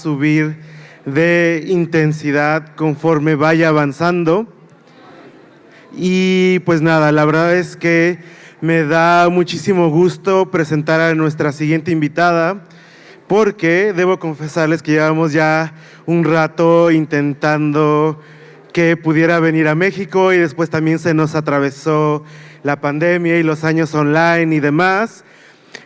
subir de intensidad conforme vaya avanzando. Y pues nada, la verdad es que me da muchísimo gusto presentar a nuestra siguiente invitada, porque debo confesarles que llevamos ya un rato intentando que pudiera venir a México y después también se nos atravesó la pandemia y los años online y demás,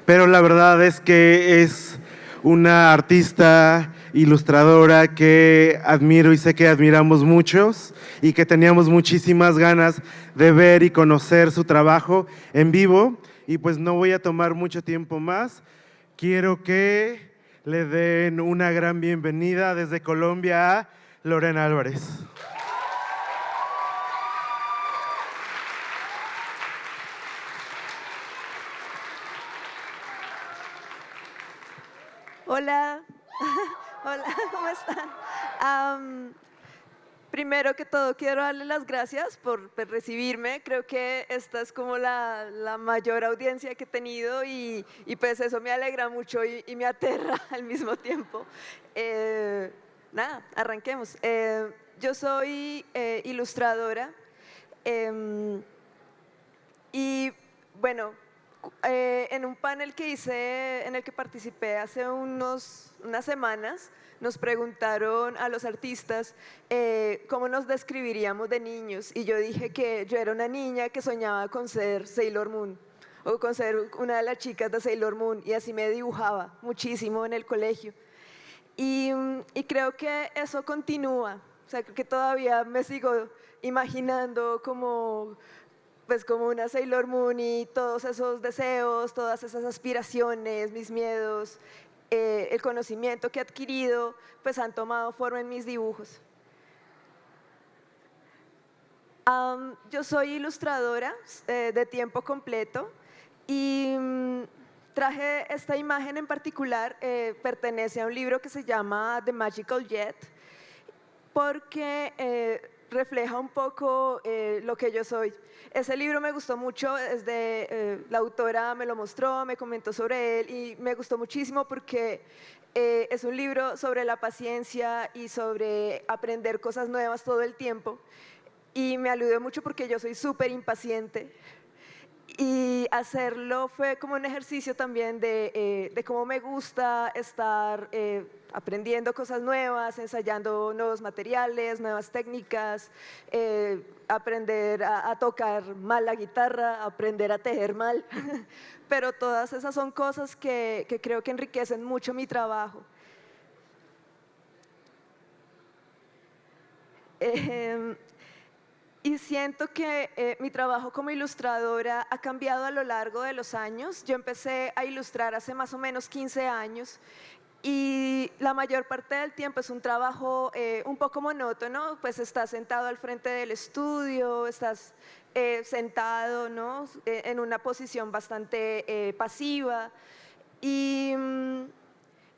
pero la verdad es que es una artista ilustradora que admiro y sé que admiramos muchos y que teníamos muchísimas ganas de ver y conocer su trabajo en vivo. Y pues no voy a tomar mucho tiempo más. Quiero que le den una gran bienvenida desde Colombia a Lorena Álvarez. Hola, hola, ¿cómo están? Primero que todo, quiero darle las gracias por recibirme. Creo que esta es como la mayor audiencia que he tenido y pues eso me alegra mucho y me aterra al mismo tiempo. Nada, arranquemos. Yo soy ilustradora y bueno, en un panel que hice, en el que participé hace unas semanas, nos preguntaron a los artistas cómo nos describiríamos de niños. Y yo dije que yo era una niña que soñaba con ser Sailor Moon o con ser una de las chicas de Sailor Moon. Y así me dibujaba muchísimo en el colegio. Y creo que eso continúa. O sea, que todavía me sigo imaginando como pues como una Sailor Moon y todos esos deseos, todas esas aspiraciones, mis miedos, el conocimiento que he adquirido, pues han tomado forma en mis dibujos. Yo soy ilustradora de tiempo completo y traje esta imagen en particular, pertenece a un libro que se llama The Magical Jet, porque refleja un poco lo que yo soy. Ese libro me gustó mucho, la autora me lo mostró, me comentó sobre él y me gustó muchísimo porque es un libro sobre la paciencia y sobre aprender cosas nuevas todo el tiempo. Y me ayudó mucho porque yo soy súper impaciente. Y hacerlo fue como un ejercicio también de cómo me gusta estar aprendiendo cosas nuevas, ensayando nuevos materiales, nuevas técnicas, aprender a tocar mal la guitarra, aprender a tejer mal. Pero todas esas son cosas que creo que enriquecen mucho mi trabajo. Y siento que mi trabajo como ilustradora ha cambiado a lo largo de los años. Yo empecé a ilustrar hace más o menos 15 años y la mayor parte del tiempo es un trabajo un poco monótono, pues estás sentado al frente del estudio, estás sentado, ¿no? En una posición bastante pasiva y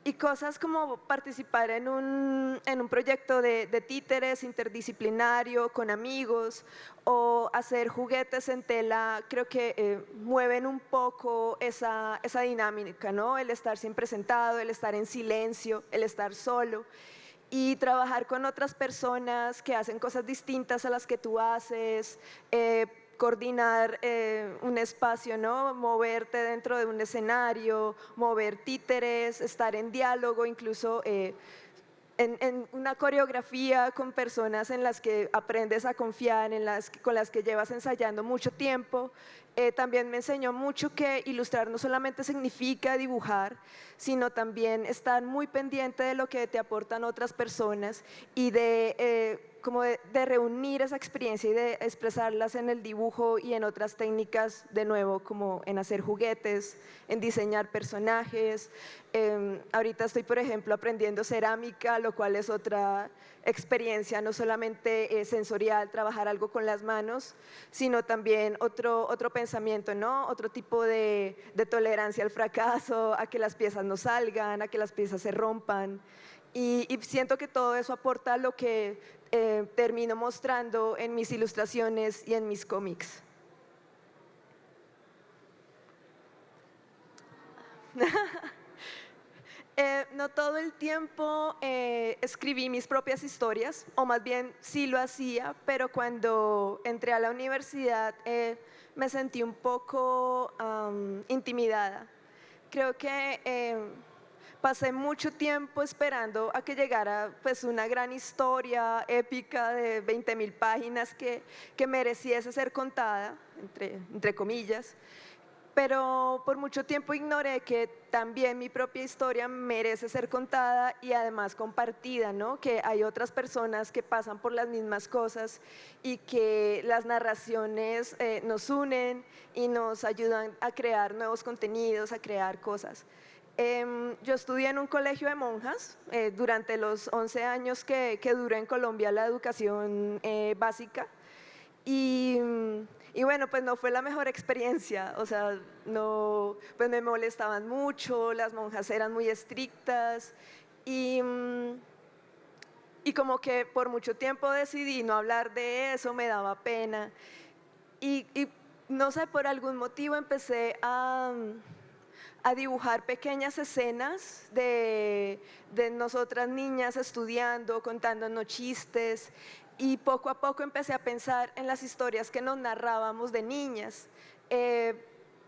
y cosas como participar en un proyecto de títeres interdisciplinario con amigos o hacer juguetes en tela, creo que mueven un poco esa dinámica, ¿no? El estar siempre sentado, el estar en silencio, el estar solo y trabajar con otras personas que hacen cosas distintas a las que tú haces, coordinar un espacio, ¿no? Moverte dentro de un escenario, mover títeres, estar en diálogo, incluso en una coreografía con personas en las que aprendes a confiar, con las que llevas ensayando mucho tiempo. También me enseñó mucho que ilustrar no solamente significa dibujar, sino también estar muy pendiente de lo que te aportan otras personas y de reunir esa experiencia y de expresarlas en el dibujo y en otras técnicas, de nuevo, como en hacer juguetes, en diseñar personajes. Ahorita estoy, por ejemplo, aprendiendo cerámica, lo cual es otra experiencia, no solamente sensorial, trabajar algo con las manos, sino también otro pensamiento, ¿no? Otro tipo de tolerancia al fracaso, a que las piezas no salgan, a que las piezas se rompan. Y siento que todo eso aporta lo que termino mostrando en mis ilustraciones y en mis cómics. No todo el tiempo escribí mis propias historias, o más bien sí lo hacía, pero cuando entré a la universidad me sentí un poco intimidada. Creo que pasé mucho tiempo esperando a que llegara pues una gran historia épica de 20.000 páginas que mereciese ser contada, entre comillas, pero por mucho tiempo ignoré que también mi propia historia merece ser contada y además compartida, ¿no? Que hay otras personas que pasan por las mismas cosas y que las narraciones nos unen y nos ayudan a crear nuevos contenidos, a crear cosas. Yo estudié en un colegio de monjas durante los 11 años que dura en Colombia la educación básica y, y bueno, pues no fue la mejor experiencia, o sea, no, pues me molestaban mucho, las monjas eran muy estrictas y, y como que por mucho tiempo decidí no hablar de eso, me daba pena y no sé, por algún motivo empecé a dibujar pequeñas escenas de nosotras niñas estudiando, contándonos chistes y poco a poco empecé a pensar en las historias que nos narrábamos de niñas.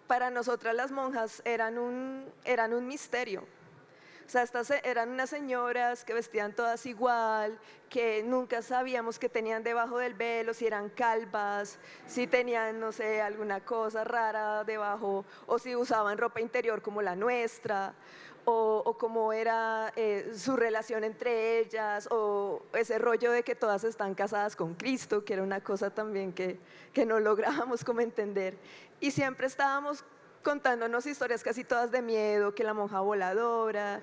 Para nosotras las monjas eran un misterio. O sea, estas eran unas señoras que vestían todas igual, que nunca sabíamos qué tenían debajo del velo, si eran calvas, si tenían, no sé, alguna cosa rara debajo, o si usaban ropa interior como la nuestra, o cómo era su relación entre ellas, o ese rollo de que todas están casadas con Cristo, que era una cosa también que no lográbamos como entender. Y siempre estábamos contándonos historias casi todas de miedo, que la monja voladora,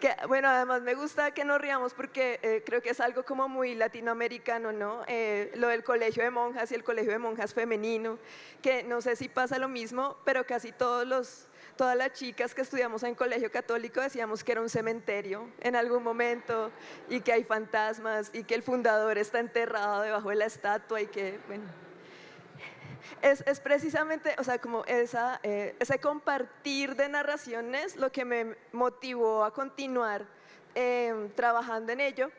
que bueno, además me gusta que nos riamos porque creo que es algo como muy latinoamericano, ¿no? Lo del colegio de monjas y el colegio de monjas femenino, que no sé si pasa lo mismo, pero casi todas las chicas que estudiamos en colegio católico decíamos que era un cementerio en algún momento y que hay fantasmas y que el fundador está enterrado debajo de la estatua y que, bueno, es precisamente, o sea, como ese compartir de narraciones lo que me motivó a continuar trabajando en ello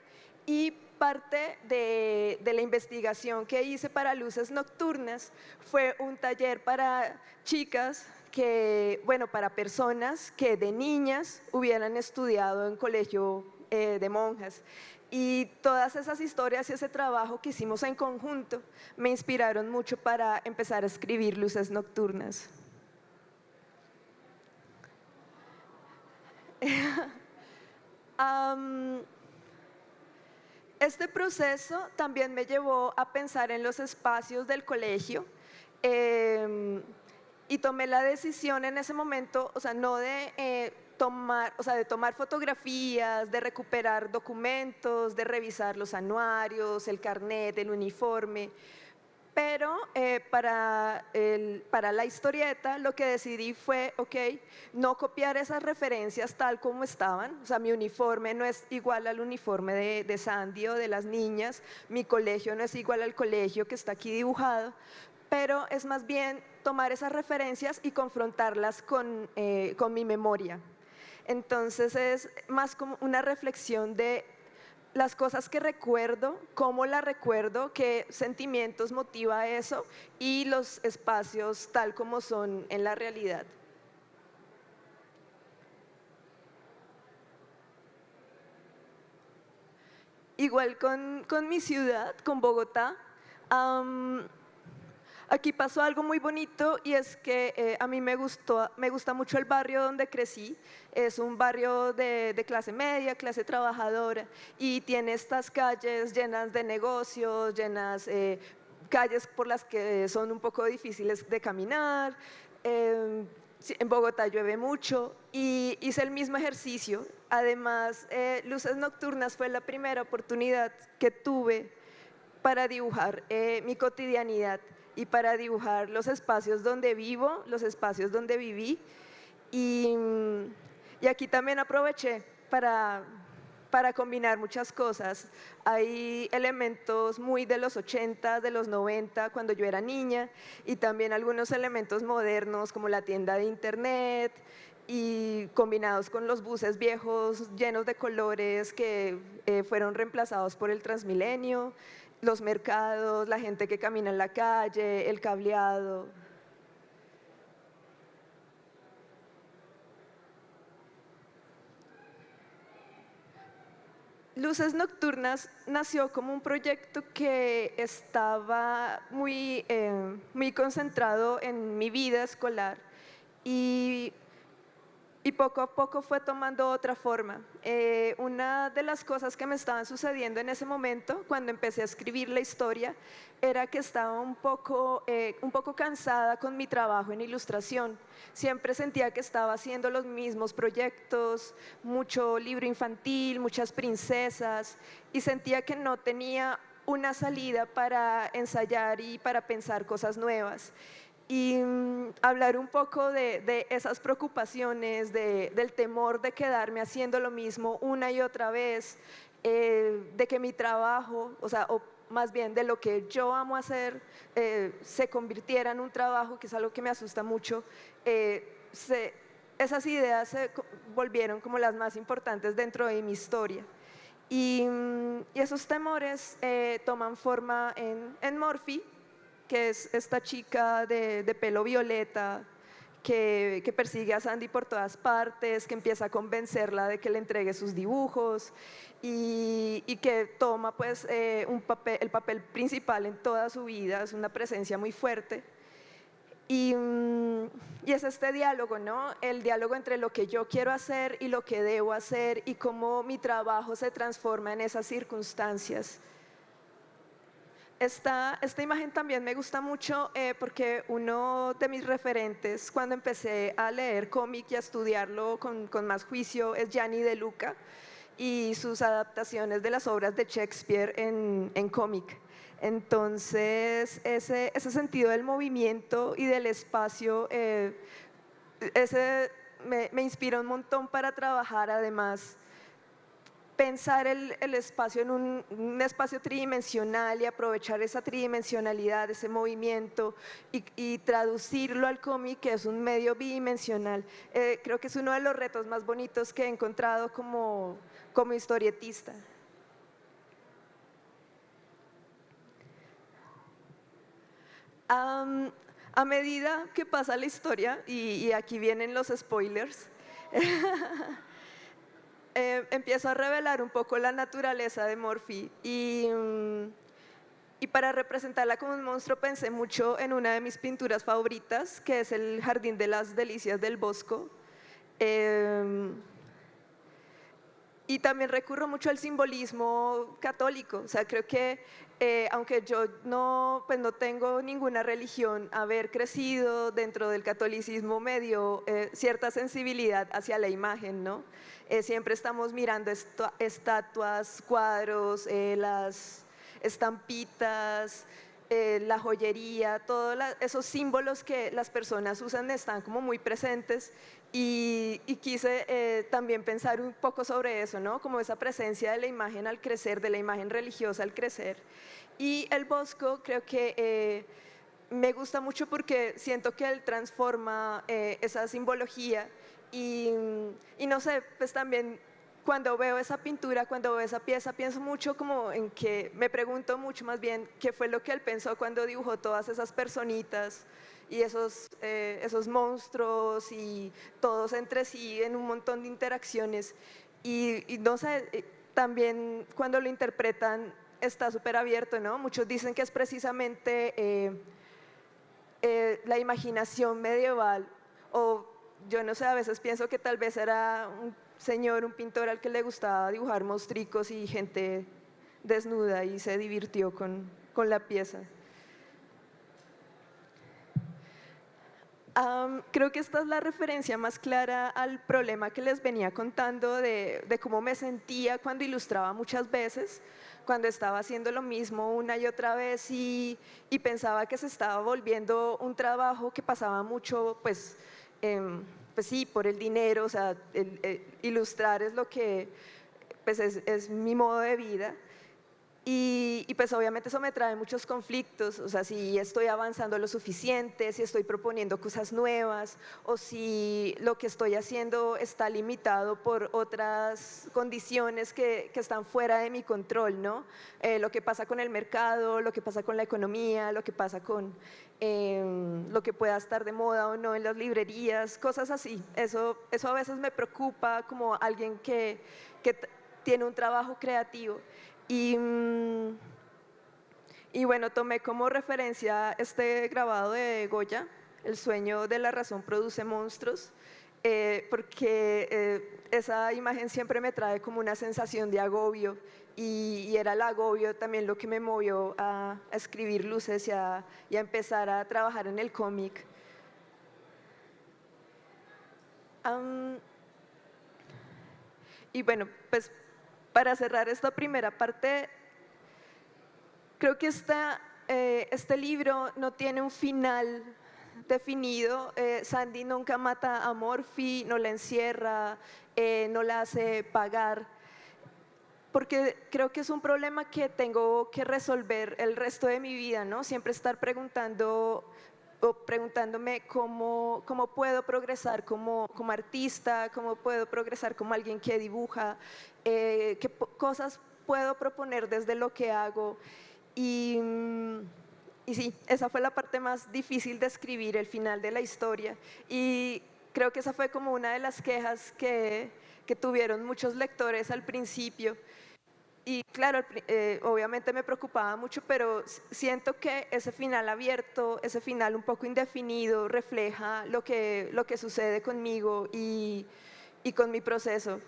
y parte de la investigación que hice para Luces Nocturnas fue un taller para chicas que, bueno, para personas que de niñas hubieran estudiado en colegio de monjas. Y todas esas historias y ese trabajo que hicimos en conjunto me inspiraron mucho para empezar a escribir Luces Nocturnas. Este proceso también me llevó a pensar en los espacios del colegio y tomé la decisión en ese momento, o sea, no de tomar, o sea, de tomar fotografías, de recuperar documentos, de revisar los anuarios, el carnet, el uniforme, pero para la historieta lo que decidí fue, ok, no copiar esas referencias tal como estaban, o sea, mi uniforme no es igual al uniforme de Sandy o de las niñas, mi colegio no es igual al colegio que está aquí dibujado, pero es más bien tomar esas referencias y confrontarlas con mi memoria. Entonces es más como una reflexión de las cosas que recuerdo, cómo las recuerdo, qué sentimientos motiva eso y los espacios tal como son en la realidad. Igual con mi ciudad, con Bogotá, aquí pasó algo muy bonito y es que a mí me gusta mucho el barrio donde crecí. Es un barrio de clase media, clase trabajadora y tiene estas calles llenas de negocios, llenas calles por las que son un poco difíciles de caminar. Sí, en Bogotá llueve mucho y hice el mismo ejercicio. Además, Luces Nocturnas fue la primera oportunidad que tuve para dibujar mi cotidianidad y para dibujar los espacios donde vivo, los espacios donde viví. Y, y aquí también aproveché para combinar muchas cosas. Hay elementos muy de los 80, de los 90, cuando yo era niña, y también algunos elementos modernos como la tienda de internet, y combinados con los buses viejos llenos de colores que fueron reemplazados por el Transmilenio, los mercados, la gente que camina en la calle, el cableado. Luces Nocturnas nació como un proyecto que estaba muy concentrado en mi vida escolar y poco a poco fue tomando otra forma. Una de las cosas que me estaban sucediendo en ese momento, cuando empecé a escribir la historia, era que estaba un poco cansada con mi trabajo en ilustración. Siempre sentía que estaba haciendo los mismos proyectos, mucho libro infantil, muchas princesas, y sentía que no tenía una salida para ensayar y para pensar cosas nuevas. Y hablar un poco de esas preocupaciones, del temor de quedarme haciendo lo mismo una y otra vez, de que mi trabajo, o más bien de lo que yo amo hacer, se convirtiera en un trabajo, que es algo que me asusta mucho. Esas ideas se volvieron como las más importantes dentro de mi historia. Y esos temores toman forma en Morphy, que es esta chica de pelo violeta que persigue a Sandy por todas partes, que empieza a convencerla de que le entregue sus dibujos y que toma pues el papel principal en toda su vida, es una presencia muy fuerte. Y es este diálogo, ¿no? El diálogo entre lo que yo quiero hacer y lo que debo hacer y cómo mi trabajo se transforma en esas circunstancias. Esta imagen también me gusta mucho porque uno de mis referentes cuando empecé a leer cómic y a estudiarlo con más juicio es Gianni De Luca y sus adaptaciones de las obras de Shakespeare en cómic. Entonces, ese sentido del movimiento y del espacio, me inspira un montón para trabajar. Además, pensar el espacio en un espacio tridimensional y aprovechar esa tridimensionalidad, ese movimiento y traducirlo al cómic, que es un medio bidimensional. Creo que es uno de los retos más bonitos que he encontrado como historietista. A medida que pasa la historia, y aquí vienen los spoilers, empiezo a revelar un poco la naturaleza de Morphy y para representarla como un monstruo pensé mucho en una de mis pinturas favoritas, que es el Jardín de las Delicias del Bosco. Y también recurro mucho al simbolismo católico, o sea, creo que aunque yo pues no tengo ninguna religión, haber crecido dentro del catolicismo me dio cierta sensibilidad hacia la imagen, ¿no? Siempre estamos mirando estatuas, cuadros, las estampitas, la joyería, todos esos símbolos que las personas usan están como muy presentes y quise también pensar un poco sobre eso, ¿no? Como esa presencia de la imagen al crecer, de la imagen religiosa al crecer. Y el Bosco creo que me gusta mucho porque siento que él transforma esa simbología y no sé, pues también cuando veo esa pintura, cuando veo esa pieza, pienso mucho como en que, me pregunto mucho más bien qué fue lo que él pensó cuando dibujó todas esas personitas y esos monstruos y todos entre sí en un montón de interacciones. Y no sé, también cuando lo interpretan está súper abierto, ¿no? Muchos dicen que es precisamente la imaginación medieval, o yo no sé, a veces pienso que tal vez era un señor, un pintor al que le gustaba dibujar monstruos y gente desnuda y se divirtió con la pieza. Creo que esta es la referencia más clara al problema que les venía contando de cómo me sentía cuando ilustraba muchas veces, cuando estaba haciendo lo mismo una y otra vez y pensaba que se estaba volviendo un trabajo que pasaba mucho, pues sí, por el dinero, o sea, ilustrar es lo que pues es mi modo de vida. Y pues obviamente eso me trae muchos conflictos, o sea, si estoy avanzando lo suficiente, si estoy proponiendo cosas nuevas o si lo que estoy haciendo está limitado por otras condiciones que están fuera de mi control, ¿no? Lo que pasa con el mercado, lo que pasa con la economía, lo que pasa con lo que pueda estar de moda o no en las librerías, cosas así. Eso a veces me preocupa como alguien que tiene un trabajo creativo. Y, y bueno, tomé como referencia este grabado de Goya, El sueño de la razón produce monstruos, porque esa imagen siempre me trae como una sensación de agobio y era el agobio también lo que me movió a escribir Luces y a empezar a trabajar en el cómic. Am, y bueno, pues para cerrar esta primera parte, creo que este libro no tiene un final definido. Sandy nunca mata a Morphy, no la encierra, no la hace pagar, porque creo que es un problema que tengo que resolver el resto de mi vida, ¿no? Siempre estar preguntando o preguntándome cómo puedo progresar como artista, cómo puedo progresar como alguien que dibuja, qué cosas puedo proponer desde lo que hago. Y, y sí, esa fue la parte más difícil de escribir, el final de la historia. Y creo que esa fue como una de las quejas que tuvieron muchos lectores al principio. Y claro, obviamente me preocupaba mucho, pero siento que ese final abierto, ese final un poco indefinido, refleja lo que sucede conmigo y con mi proceso.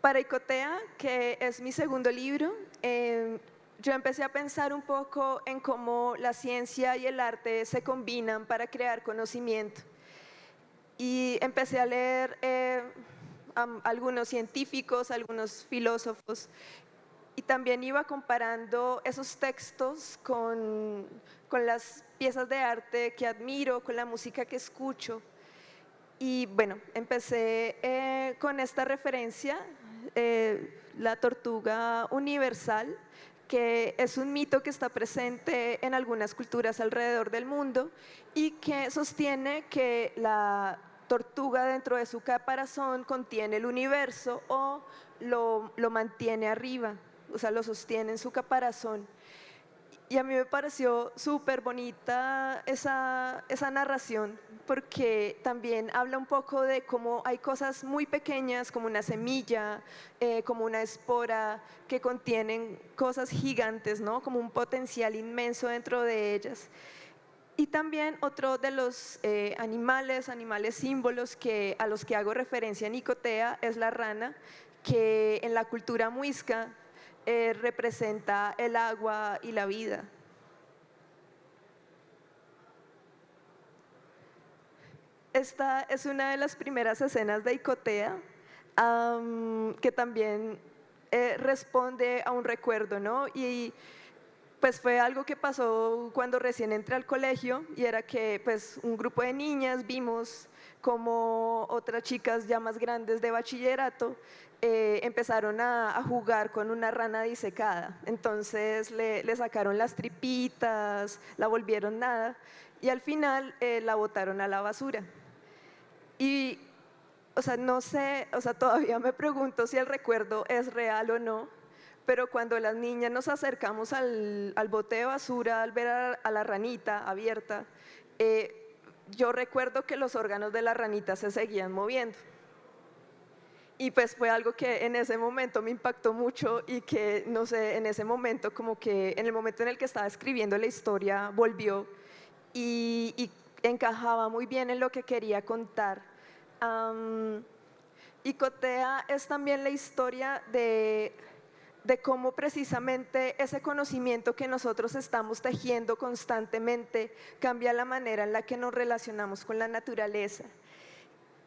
Para Icotea, que es mi segundo libro, yo empecé a pensar un poco en cómo la ciencia y el arte se combinan para crear conocimiento. Y empecé a leer algunos científicos, algunos filósofos, y también iba comparando esos textos con las piezas de arte que admiro, con la música que escucho. Y bueno, empecé con esta referencia, la tortuga universal, que es un mito que está presente en algunas culturas alrededor del mundo y que sostiene que la tortuga dentro de su caparazón contiene el universo o lo mantiene arriba, o sea, lo sostiene en su caparazón. Y a mí me pareció súper bonita esa narración, porque también habla un poco de cómo hay cosas muy pequeñas, como una semilla, como una espora, que contienen cosas gigantes, ¿no? Como un potencial inmenso dentro de ellas. Y también otro de los animales símbolos a los que hago referencia en Icotea es la rana, que en la cultura muisca representa el agua y la vida. Esta es una de las primeras escenas de Icotea, que también responde a un recuerdo, ¿no? Y pues fue algo que pasó cuando recién entré al colegio, y era que pues un grupo de niñas vimos como otras chicas ya más grandes de bachillerato empezaron a jugar con una rana disecada. Entonces le sacaron las tripitas, la volvieron nada y al final la botaron a la basura. Y, o sea, no sé, o sea, todavía me pregunto si el recuerdo es real o no, pero cuando las niñas nos acercamos al bote de basura, al ver a la ranita abierta, yo recuerdo que los órganos de la ranita se seguían moviendo. Y pues fue algo que en ese momento me impactó mucho y que, no sé, en ese momento, como que en el momento en el que estaba escribiendo la historia, volvió y encajaba muy bien en lo que quería contar. Y Cotea es también la historia de cómo precisamente ese conocimiento que nosotros estamos tejiendo constantemente cambia la manera en la que nos relacionamos con la naturaleza.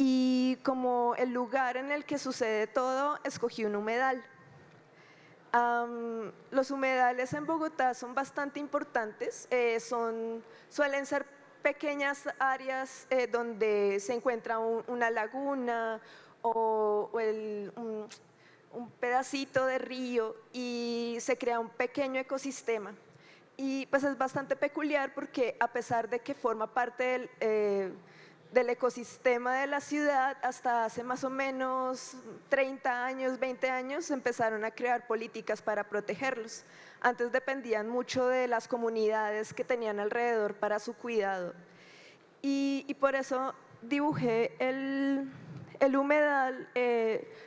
Y como el lugar en el que sucede todo, escogí un humedal. Los humedales en Bogotá son bastante importantes, suelen ser pequeñas áreas donde se encuentra una laguna un pedacito de río y se crea un pequeño ecosistema. Y pues es bastante peculiar porque a pesar de que forma parte del ecosistema de la ciudad, hasta hace más o menos 30 años, 20 años, empezaron a crear políticas para protegerlos. Antes dependían mucho de las comunidades que tenían alrededor para su cuidado. Y por eso dibujé el humedal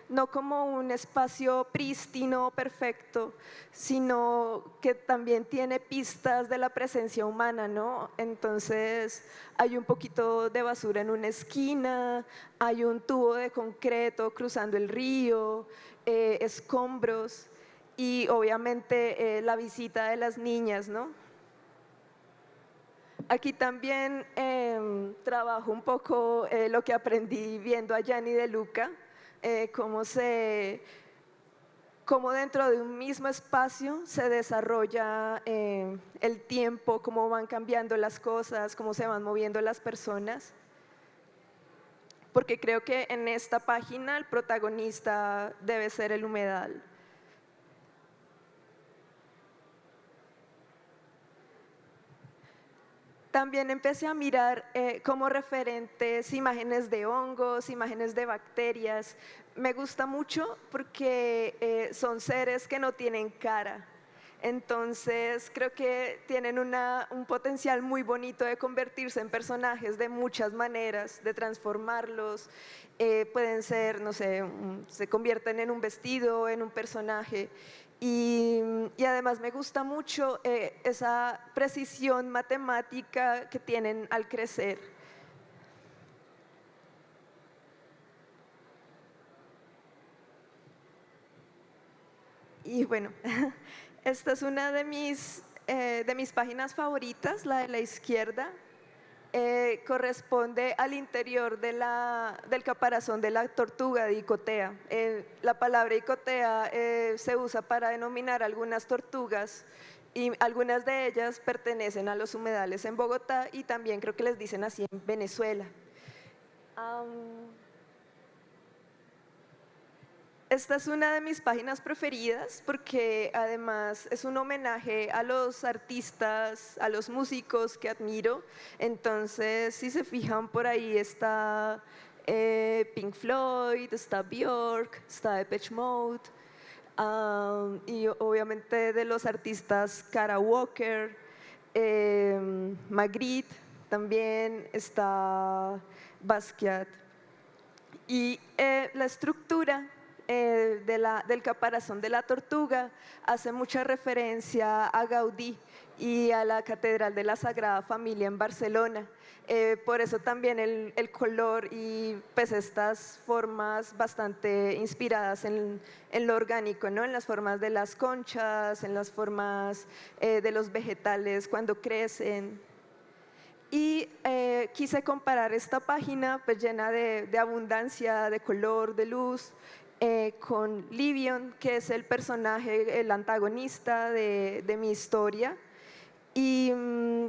no como un espacio prístino, perfecto, sino que también tiene pistas de la presencia humana, ¿no? Entonces hay un poquito de basura en una esquina, hay un tubo de concreto cruzando el río, escombros y obviamente la visita de las niñas, ¿no? Aquí también trabajo un poco lo que aprendí viendo a Gianni De Luca, eh, cómo, se, cómo dentro de un mismo espacio se desarrolla el tiempo, cómo van cambiando las cosas, cómo se van moviendo las personas. Porque creo que en esta página el protagonista debe ser el humedal. También empecé a mirar como referentes imágenes de hongos, imágenes de bacterias. Me gusta mucho porque son seres que no tienen cara. Entonces creo que tienen un potencial muy bonito de convertirse en personajes de muchas maneras, de transformarlos. Pueden ser, no sé, se convierten en un vestido, en un personaje. Y además me gusta mucho esa precisión matemática que tienen al crecer. Y bueno, esta es una de mis páginas favoritas, la de la izquierda. Corresponde al interior del caparazón de la tortuga de Icotea. La palabra Icotea se usa para denominar algunas tortugas y algunas de ellas pertenecen a los humedales en Bogotá y también creo que les dicen así en Venezuela. Esta es una de mis páginas preferidas porque además es un homenaje a los artistas, a los músicos que admiro. Entonces, si se fijan por ahí está Pink Floyd, está Björk, está Depeche Mode, y obviamente de los artistas Kara Walker, Magritte, también está Basquiat. Y la estructura del caparazón de la tortuga hace mucha referencia a Gaudí y a la Catedral de la Sagrada Familia en Barcelona. Por eso también el color y pues estas formas bastante inspiradas en lo orgánico, ¿no? En las formas de las conchas, en las formas de los vegetales cuando crecen. Y quise comparar esta página pues, llena de abundancia, de color, de luz, con Livion, que es el personaje, el antagonista de mi historia, y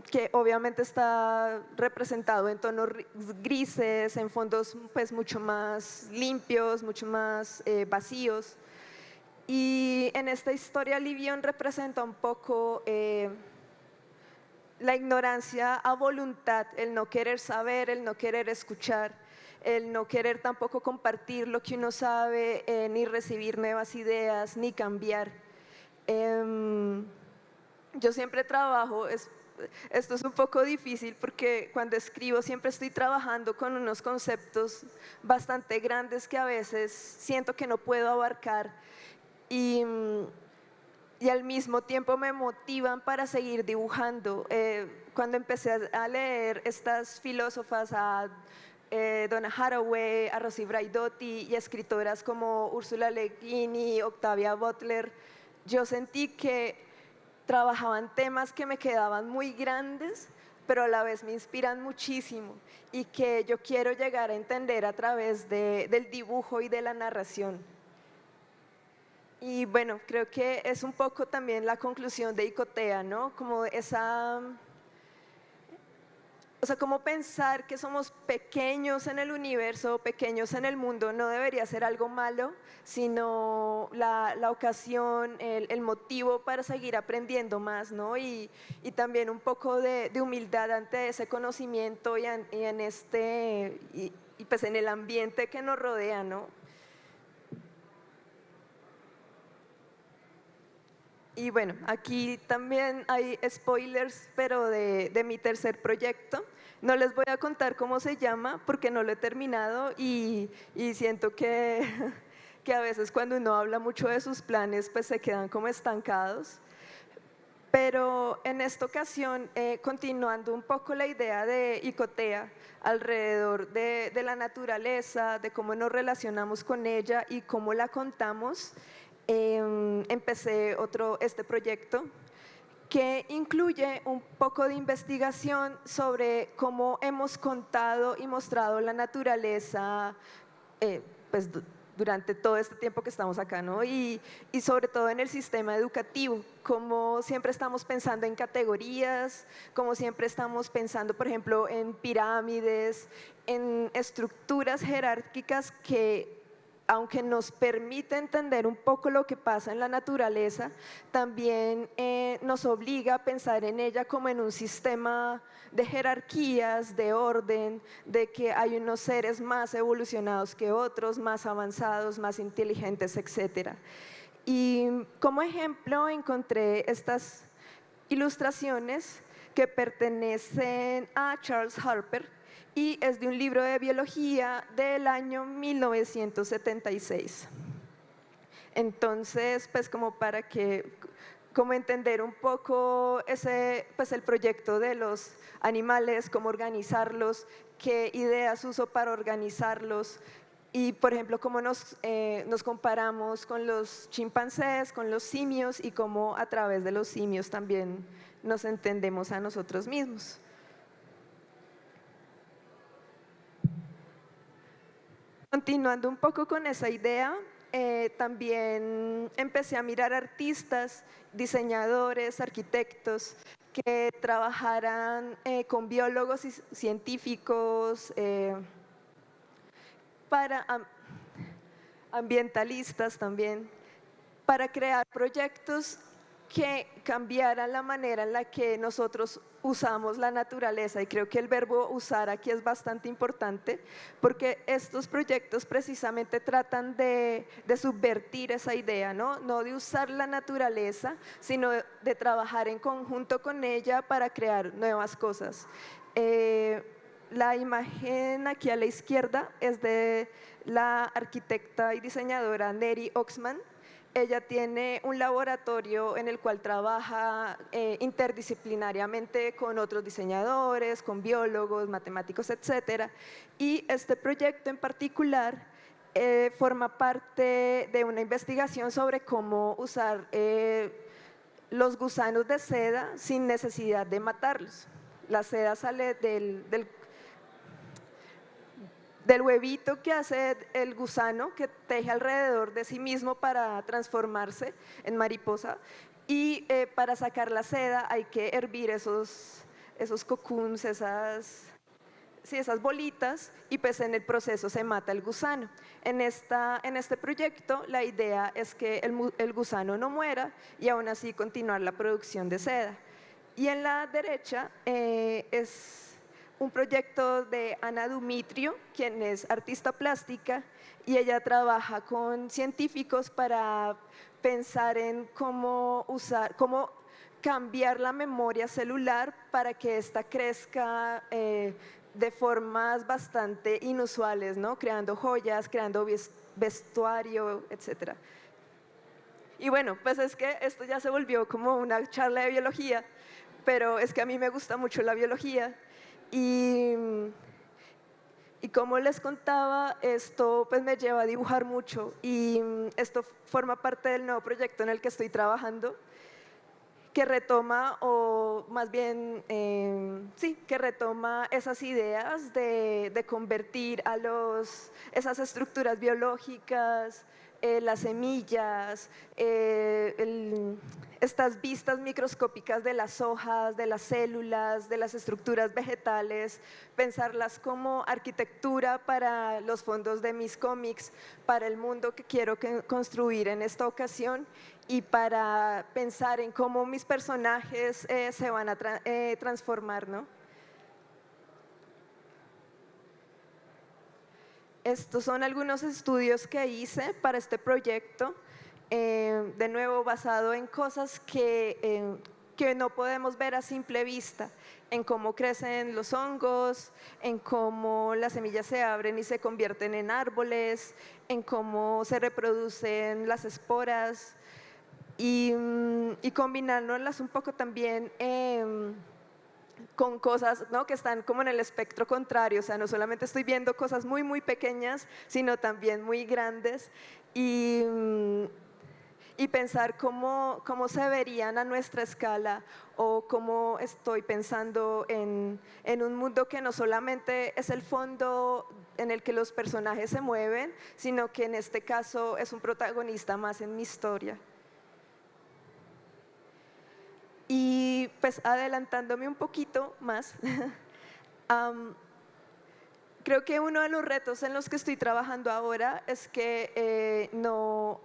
que obviamente está representado en tonos grises, en fondos pues, mucho más limpios, mucho más vacíos. Y en esta historia Livion representa un poco la ignorancia a voluntad, el no querer saber, el no querer escuchar, el no querer tampoco compartir lo que uno sabe, ni recibir nuevas ideas, ni cambiar. Yo siempre trabajo, esto es un poco difícil porque cuando escribo siempre estoy trabajando con unos conceptos bastante grandes que a veces siento que no puedo abarcar y, y al mismo tiempo me motivan para seguir dibujando. Cuando empecé a leer estas filósofas, a Donna Haraway, a Rosy Braidotti y escritoras como Úrsula Le Guin y Octavia Butler, yo sentí que trabajaban temas que me quedaban muy grandes, pero a la vez me inspiran muchísimo y que yo quiero llegar a entender a través del dibujo y de la narración. Y bueno, creo que es un poco también la conclusión de Icotea, ¿no? Como o sea, como pensar que somos pequeños en el universo, pequeños en el mundo, no debería ser algo malo, sino la ocasión, el motivo para seguir aprendiendo más, ¿no? Y también un poco de humildad ante ese conocimiento y pues en el ambiente que nos rodea, ¿no? Y bueno, aquí también hay spoilers, pero de mi tercer proyecto. No les voy a contar cómo se llama porque no lo he terminado y siento que, que a veces cuando uno habla mucho de sus planes, pues se quedan como estancados. Pero en esta ocasión, continuando un poco la idea de Icotea alrededor de la naturaleza, de cómo nos relacionamos con ella y cómo la contamos, empecé este proyecto que incluye un poco de investigación sobre cómo hemos contado y mostrado la naturaleza pues, durante todo este tiempo que estamos acá, ¿no? Y sobre todo en el sistema educativo, como siempre estamos pensando en categorías, como siempre estamos pensando, por ejemplo, en pirámides, en estructuras jerárquicas que aunque nos permite entender un poco lo que pasa en la naturaleza, también nos obliga a pensar en ella como en un sistema de jerarquías, de orden, de que hay unos seres más evolucionados que otros, más avanzados, más inteligentes, etc. Y como ejemplo encontré estas ilustraciones que pertenecen a Charles Harper y es de un libro de biología del año 1976. Entonces, pues como para que, como entender un poco pues el proyecto de los animales, cómo organizarlos, qué ideas uso para organizarlos y, por ejemplo, cómo nos comparamos con los chimpancés, con los simios y cómo a través de los simios también nos entendemos a nosotros mismos. Continuando un poco con esa idea, también empecé a mirar artistas, diseñadores, arquitectos que trabajaran con biólogos y científicos, ambientalistas también, para crear proyectos que cambiaran la manera en la que nosotros usamos la naturaleza y creo que el verbo usar aquí es bastante importante porque estos proyectos precisamente tratan de subvertir esa idea, ¿no? De usar la naturaleza, sino de trabajar en conjunto con ella para crear nuevas cosas. La imagen aquí a la izquierda es de la arquitecta y diseñadora Neri Oxman. Ella tiene un laboratorio en el cual trabaja interdisciplinariamente con otros diseñadores, con biólogos, matemáticos, etc. Y este proyecto en particular forma parte de una investigación sobre cómo usar los gusanos de seda sin necesidad de matarlos. La seda sale del huevito que hace el gusano que teje alrededor de sí mismo para transformarse en mariposa y para sacar la seda hay que hervir esos cocoons, esas bolitas y pues en el proceso se mata el gusano. En este proyecto la idea es que el gusano no muera y aún así continuar la producción de seda. Y en la derecha es un proyecto de Ana Dumitrio, quien es artista plástica, y ella trabaja con científicos para pensar en cómo cambiar la memoria celular para que ésta crezca de formas bastante inusuales, ¿no? Creando joyas, creando vestuario, etc. Y bueno, pues es que esto ya se volvió como una charla de biología, pero es que a mí me gusta mucho la biología y como les contaba, esto pues me lleva a dibujar mucho y esto forma parte del nuevo proyecto en el que estoy trabajando, que retoma, o más bien, sí, que retoma esas ideas de convertir a esas estructuras biológicas, las semillas, estas vistas microscópicas de las hojas, de las células, de las estructuras vegetales, pensarlas como arquitectura para los fondos de mis cómics, para el mundo que quiero construir en esta ocasión y para pensar en cómo mis personajes se van a transformar, ¿no? Estos son algunos estudios que hice para este proyecto, de nuevo basado en cosas que no podemos ver a simple vista, en cómo crecen los hongos, en cómo las semillas se abren y se convierten en árboles, en cómo se reproducen las esporas y combinándolas un poco también con cosas, ¿no?, que están como en el espectro contrario, o sea, no solamente estoy viendo cosas muy, muy pequeñas, sino también muy grandes y pensar cómo se verían a nuestra escala o cómo estoy pensando en un mundo que no solamente es el fondo en el que los personajes se mueven, sino que en este caso es un protagonista más en mi historia. Y pues adelantándome un poquito más, creo que uno de los retos en los que estoy trabajando ahora es que no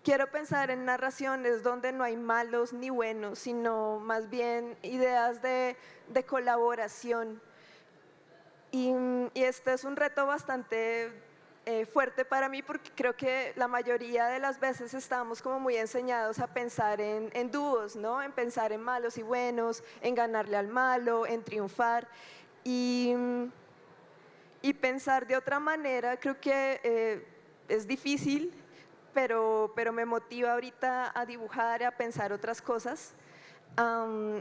quiero pensar en narraciones donde no hay malos ni buenos, sino más bien ideas de colaboración. Y este es un reto bastante fuerte para mí porque creo que la mayoría de las veces estamos como muy enseñados a pensar en dúos, ¿no? En pensar en malos y buenos, en ganarle al malo, en triunfar. Y, y pensar de otra manera creo que es difícil, pero me motiva ahorita a dibujar, a pensar otras cosas.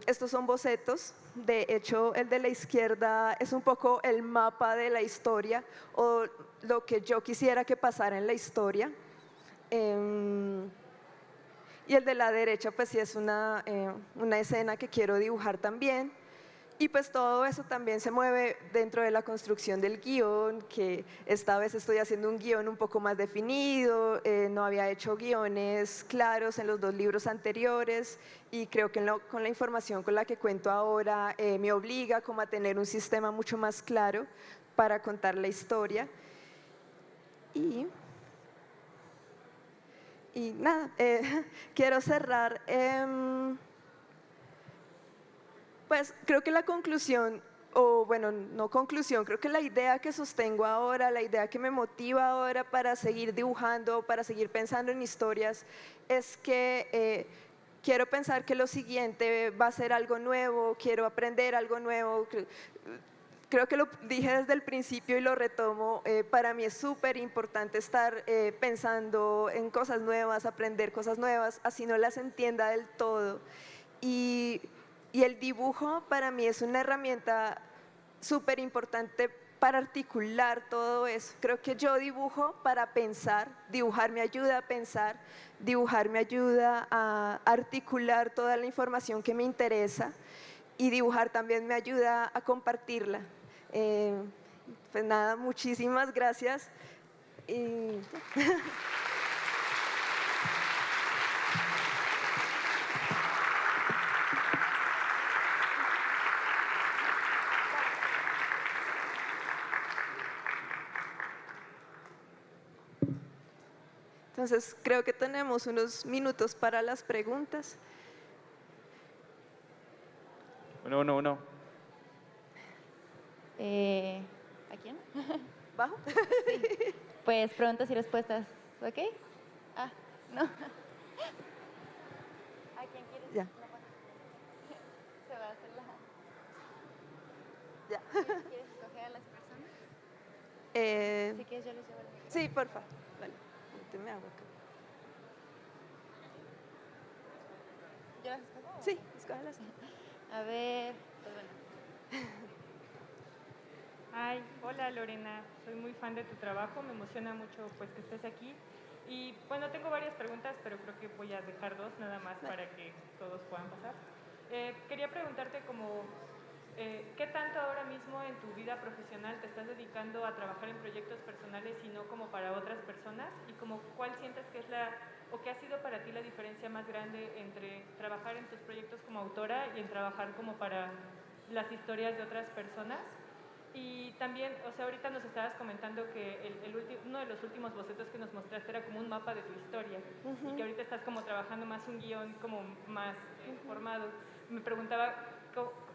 Estos son bocetos, de hecho el de la izquierda es un poco el mapa de la historia o lo que yo quisiera que pasara en la historia. Y el de la derecha pues sí es una escena que quiero dibujar también. Y pues todo eso también se mueve dentro de la construcción del guión, que esta vez estoy haciendo un guión un poco más definido, no había hecho guiones claros en los dos libros anteriores y creo que con la información con la que cuento ahora me obliga como a tener un sistema mucho más claro para contar la historia. Y nada, quiero cerrar. Pues creo que la conclusión, o bueno, no conclusión, creo que la idea que sostengo ahora, la idea que me motiva ahora para seguir dibujando, para seguir pensando en historias, es que quiero pensar que lo siguiente va a ser algo nuevo, quiero aprender algo nuevo. Creo que lo dije desde el principio y lo retomo, para mí es súper importante estar pensando en cosas nuevas, aprender cosas nuevas, así no las entienda del todo. Y, y el dibujo para mí es una herramienta súper importante para articular todo eso. Creo que yo dibujo para pensar, dibujar me ayuda a pensar, dibujar me ayuda a articular toda la información que me interesa y dibujar también me ayuda a compartirla. Pues nada, muchísimas gracias. Y... Entonces, creo que tenemos unos minutos para las preguntas. Uno. ¿A quién? ¿Bajo? Sí. Pues preguntas y respuestas, ¿ok? Ah, no. ¿A quién quieres? Ya. Se va a hacer la... Ya. ¿Quieres escoger a las personas? Si quieres yo les llevo la... Sí, porfa. Vale. Te me hago acá. ¿Yo las escojo? Sí, escógelas. A ver, pues bueno. Ay, hola Lorena, soy muy fan de tu trabajo, me emociona mucho pues que estés aquí. Y bueno, tengo varias preguntas, pero creo que voy a dejar dos nada más para que todos puedan pasar. Quería preguntarte como ¿qué tanto ahora mismo en tu vida profesional te estás dedicando a trabajar en proyectos personales y no como para otras personas? Y como, ¿cuál sientes que es o qué ha sido para ti la diferencia más grande entre trabajar en tus proyectos como autora y en trabajar como para las historias de otras personas? Y también, o sea, ahorita nos estabas comentando que uno de los últimos bocetos que nos mostraste era como un mapa de tu historia y que ahorita estás como trabajando más un guión como más formado. Me preguntaba,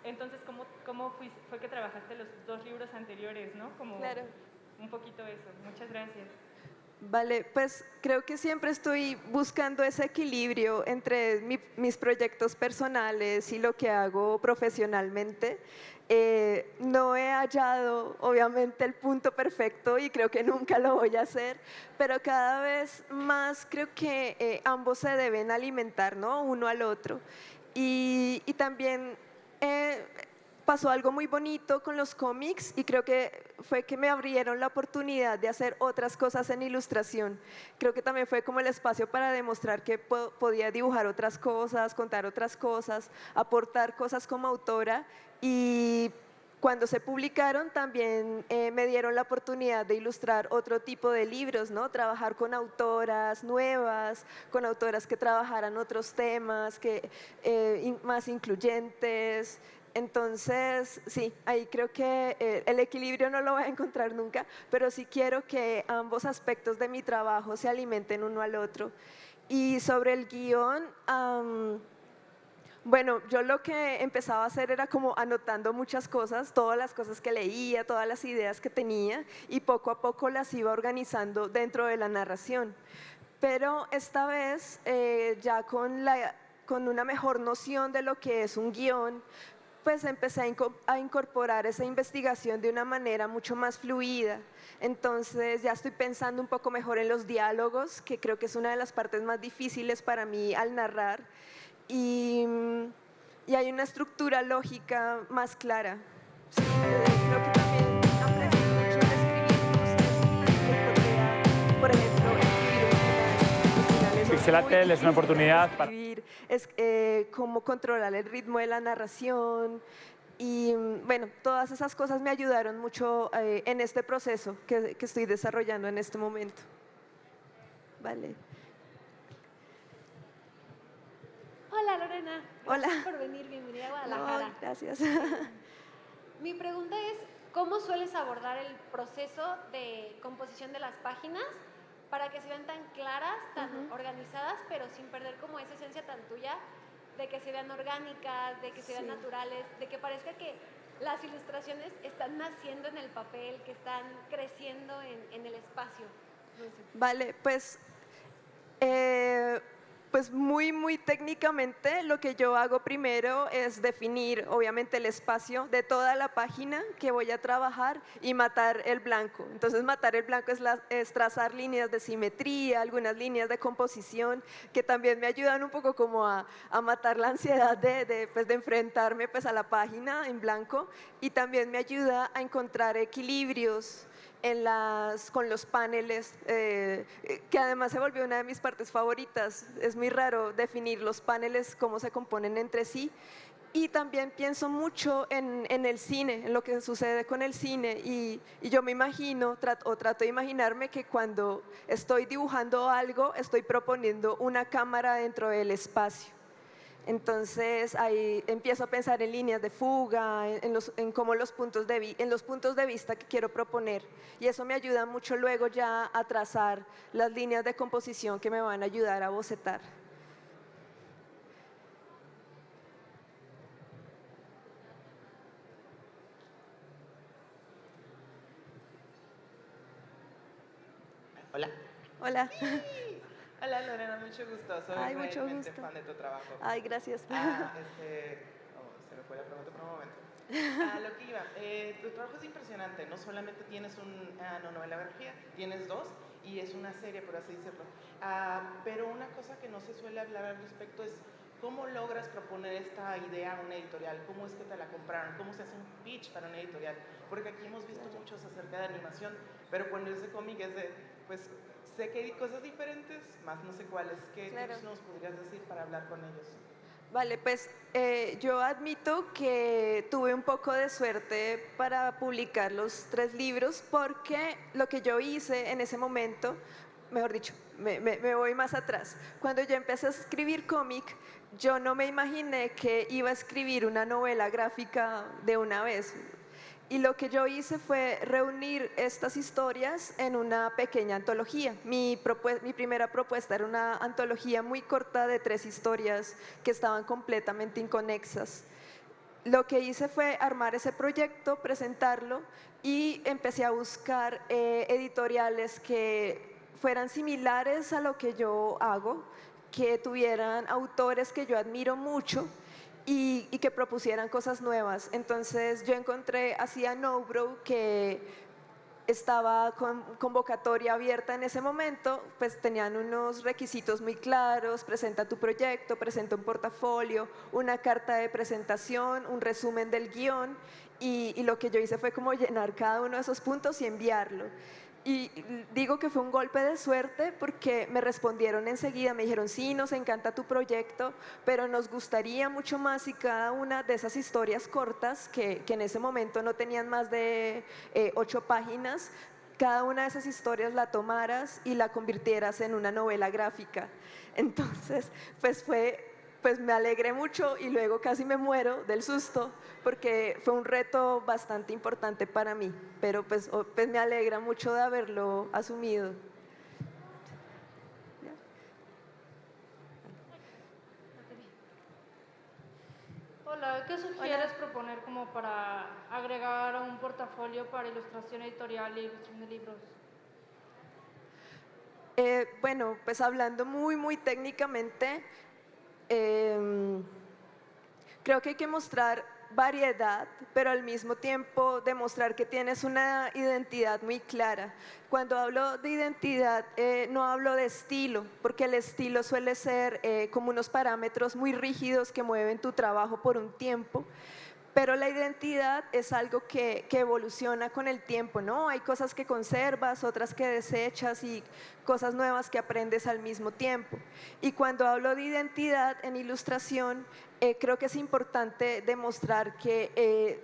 entonces, ¿cómo fue que trabajaste los 2 libros anteriores, no? Como Claro. un poquito eso. Muchas gracias. Vale, pues creo que siempre estoy buscando ese equilibrio entre mis proyectos personales y lo que hago profesionalmente. No he hallado, obviamente, el punto perfecto y creo que nunca lo voy a hacer, pero cada vez más creo que ambos se deben alimentar, ¿no? Uno al otro. Y también pasó algo muy bonito con los cómics y creo que fue que me abrieron la oportunidad de hacer otras cosas en ilustración. Creo que también fue como el espacio para demostrar que podía dibujar otras cosas, contar otras cosas, aportar cosas como autora y cuando se publicaron también me dieron la oportunidad de ilustrar otro tipo de libros, ¿no? Trabajar con autoras nuevas, con autoras que trabajaran otros temas más incluyentes. Entonces, sí, ahí creo que el equilibrio no lo voy a encontrar nunca, pero sí quiero que ambos aspectos de mi trabajo se alimenten uno al otro. Y sobre el guión, bueno, yo lo que empezaba a hacer era como anotando muchas cosas, todas las cosas que leía, todas las ideas que tenía y poco a poco las iba organizando dentro de la narración. Pero esta vez ya con una mejor noción de lo que es un guión, pues empecé a incorporar esa investigación de una manera mucho más fluida. Entonces ya estoy pensando un poco mejor en los diálogos, que creo que es una de las partes más difíciles para mí al narrar. Y, y hay una estructura lógica más clara. Sí, creo que también aprecio mucho el escribir música y podría, por ejemplo, escribir un final. Eso es Pixelatel muy es una oportunidad difícil de para... escribir, cómo controlar el ritmo de la narración. Y bueno, todas esas cosas me ayudaron mucho en este proceso que estoy desarrollando en este momento. Vale. Hola Lorena, Hola. gracias por venir, bienvenida a Guadalajara. No, gracias. Mi pregunta es, ¿cómo sueles abordar el proceso de composición de las páginas para que se vean tan claras, tan organizadas, pero sin perder como esa esencia tan tuya, de que se vean orgánicas, de que se vean naturales, de que parezca que las ilustraciones están naciendo en el papel, que están creciendo en el espacio? No sé. Vale, pues muy técnicamente lo que yo hago primero es definir obviamente el espacio de toda la página que voy a trabajar y matar el blanco. Entonces matar el blanco es trazar líneas de simetría, algunas líneas de composición que también me ayudan un poco como a matar la ansiedad de enfrentarme pues a la página en blanco y también me ayuda a encontrar equilibrios con los paneles, que además se volvió una de mis partes favoritas. Es muy raro definir los paneles, cómo se componen entre sí. Y también pienso mucho en el cine, en lo que sucede con el cine. Y yo me imagino, trato de imaginarme que cuando estoy dibujando algo, estoy proponiendo una cámara dentro del espacio. Entonces ahí empiezo a pensar en líneas de fuga, en cómo los puntos de vista que quiero proponer. Y eso me ayuda mucho luego ya a trazar las líneas de composición que me van a ayudar a bocetar. Hola. Hola. Hola Lorena, mucho gusto. Soy Ay, mucho realmente gusto. fan de tu trabajo. Ay, gracias. Se me fue la pregunta por un momento. Lo que iba, tu trabajo es impresionante. No solamente tienes una novelografía, tienes 2 y es una serie, por así decirlo. Pero una cosa que no se suele hablar al respecto es cómo logras proponer esta idea a una editorial, cómo es que te la compraron, cómo se hace un pitch para una editorial. Porque aquí hemos visto muchos acerca de animación, pero cuando es de cómic es de, pues, sé que hay cosas diferentes, más no sé cuáles. ¿Qué tips nos podrías decir para hablar con ellos? Vale, pues yo admito que tuve un poco de suerte para publicar los 3 libros porque lo que yo hice en ese momento, mejor dicho, me voy más atrás. Cuando yo empecé a escribir cómic, yo no me imaginé que iba a escribir una novela gráfica de una vez. Y lo que yo hice fue reunir estas historias en una pequeña antología. Mi primera propuesta era una antología muy corta de 3 historias que estaban completamente inconexas. Lo que hice fue armar ese proyecto, presentarlo y empecé a buscar editoriales que fueran similares a lo que yo hago, que tuvieran autores que yo admiro mucho y que propusieran cosas nuevas. Entonces yo encontré a Nobrow, que estaba con convocatoria abierta en ese momento, pues tenían unos requisitos muy claros: presenta tu proyecto, presenta un portafolio, una carta de presentación, un resumen del guión, y lo que yo hice fue como llenar cada uno de esos puntos y enviarlo. Y digo que fue un golpe de suerte porque me respondieron enseguida, me dijeron: sí, nos encanta tu proyecto, pero nos gustaría mucho más si cada una de esas historias cortas, que en ese momento no tenían más de 8 páginas, cada una de esas historias la tomaras y la convirtieras en una novela gráfica. Entonces, pues me alegré mucho y luego casi me muero del susto porque fue un reto bastante importante para mí, pero pues me alegra mucho de haberlo asumido. Hola, ¿qué sugieres proponer como para agregar a un portafolio para ilustración editorial e ilustración de libros? Bueno, pues hablando muy técnicamente, creo que hay que mostrar variedad, pero al mismo tiempo demostrar que tienes una identidad muy clara. Cuando hablo de identidad, no hablo de estilo, porque el estilo suele ser como unos parámetros muy rígidos que mueven tu trabajo por un tiempo. Pero la identidad es algo que evoluciona con el tiempo, ¿no? Hay cosas que conservas, otras que desechas y cosas nuevas que aprendes al mismo tiempo. Y cuando hablo de identidad en ilustración, creo que es importante demostrar que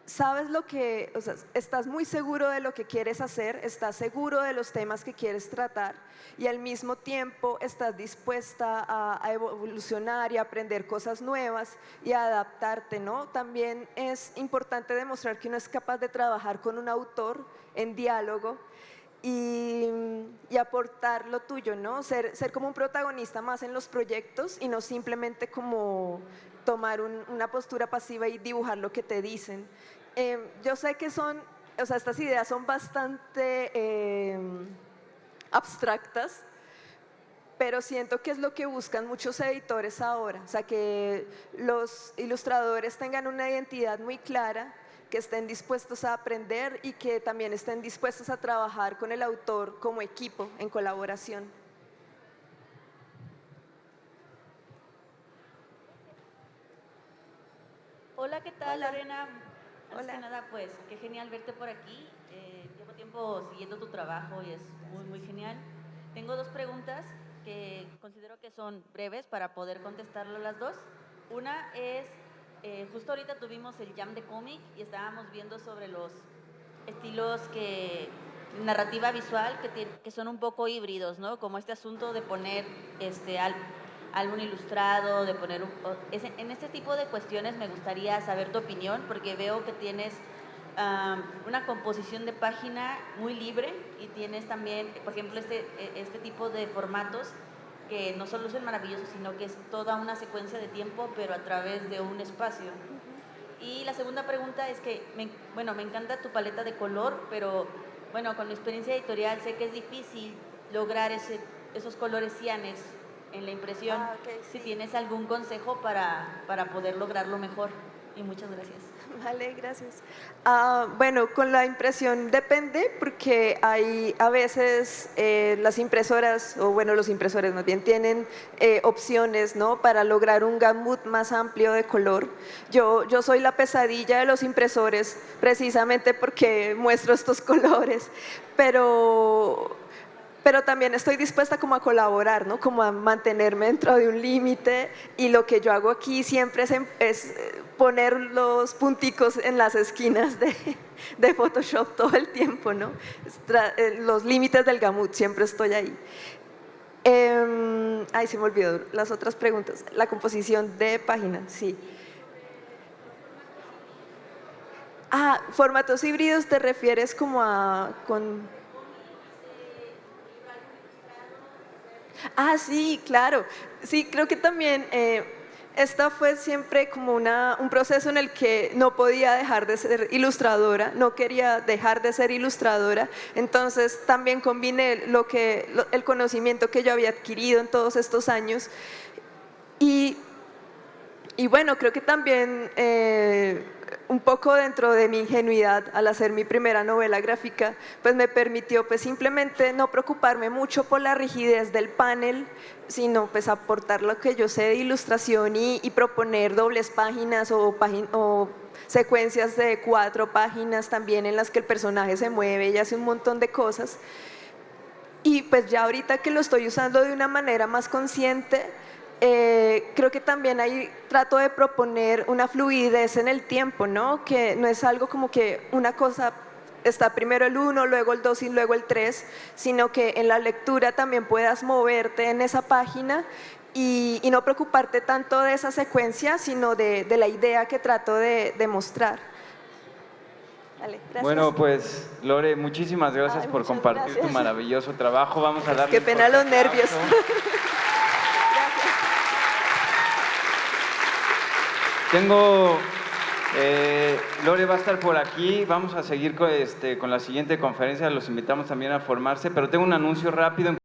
sabes lo que, o sea, estás muy seguro de lo que quieres hacer, estás seguro de los temas que quieres tratar y al mismo tiempo estás dispuesta a evolucionar y a aprender cosas nuevas y a adaptarte, ¿no? También es importante demostrar que uno es capaz de trabajar con un autor en diálogo y aportar lo tuyo, ¿no? Ser como un protagonista más en los proyectos y no simplemente como tomar una postura pasiva y dibujar lo que te dicen. Yo sé que estas ideas son bastante abstractas, pero siento que es lo que buscan muchos editores ahora, o sea, que los ilustradores tengan una identidad muy clara, que estén dispuestos a aprender y que también estén dispuestos a trabajar con el autor como equipo, en colaboración. Hola, ¿qué tal, Hola. Lorena? Antes Hola. que nada, pues, qué genial verte por aquí. Llevo tiempo siguiendo tu trabajo y es muy genial. Tengo 2 preguntas que considero que son breves para poder contestarlo las 2. Una es, justo ahorita tuvimos el Jam de cómic y estábamos viendo sobre los estilos narrativa visual que son un poco híbridos, ¿no? Como este asunto de poner álbum ilustrado, de poner en este tipo de cuestiones me gustaría saber tu opinión, porque veo que tienes una composición de página muy libre y tienes también, por ejemplo, este tipo de formatos que no solo son maravillosos, sino que es toda una secuencia de tiempo, pero a través de un espacio. Y la segunda pregunta es que, me encanta tu paleta de color, pero bueno, con mi experiencia editorial sé que es difícil lograr esos colores cianes en la impresión. Okay, si sí. tienes algún consejo para poder lograrlo mejor. Y muchas gracias. Vale, gracias. Bueno, con la impresión depende, porque hay a veces las impresoras, o bueno, los impresores más bien, tienen opciones, ¿no?, para lograr un gamut más amplio de color. Yo soy la pesadilla de los impresores precisamente porque muestro estos colores, pero pero también estoy dispuesta como a colaborar, ¿no? Como a mantenerme dentro de un límite, y lo que yo hago aquí siempre es poner los punticos en las esquinas de Photoshop todo el tiempo, ¿no? Los límites del gamut, siempre estoy ahí. Ay, se me olvidó las otras preguntas. La composición de páginas, sí. Ah, formatos híbridos, ¿te refieres como a con...? Ah, sí, claro. Sí, creo que también esta fue siempre como un proceso en el que no podía dejar de ser ilustradora, no quería dejar de ser ilustradora, entonces también combiné el conocimiento que yo había adquirido en todos estos años y bueno, creo que también un poco dentro de mi ingenuidad al hacer mi primera novela gráfica, pues me permitió pues simplemente no preocuparme mucho por la rigidez del panel, sino pues aportar lo que yo sé de ilustración y proponer dobles páginas o secuencias de 4 páginas también en las que el personaje se mueve y hace un montón de cosas. Y pues ya ahorita que lo estoy usando de una manera más consciente, creo que también ahí trato de proponer una fluidez en el tiempo, ¿no? Que no es algo como que una cosa está primero el 1, luego el 2 y luego el 3, sino que en la lectura también puedas moverte en esa página y no preocuparte tanto de esa secuencia, sino de la idea que trato de mostrar. Vale, gracias. Bueno, pues Lore, muchísimas gracias Ay, por muchas compartir gracias. tu maravilloso trabajo. Vamos a darle Qué un pena fuerte los nervios. aplauso. Lore va a estar por aquí, vamos a seguir con la siguiente conferencia, los invitamos también a formarse, pero tengo un anuncio rápido.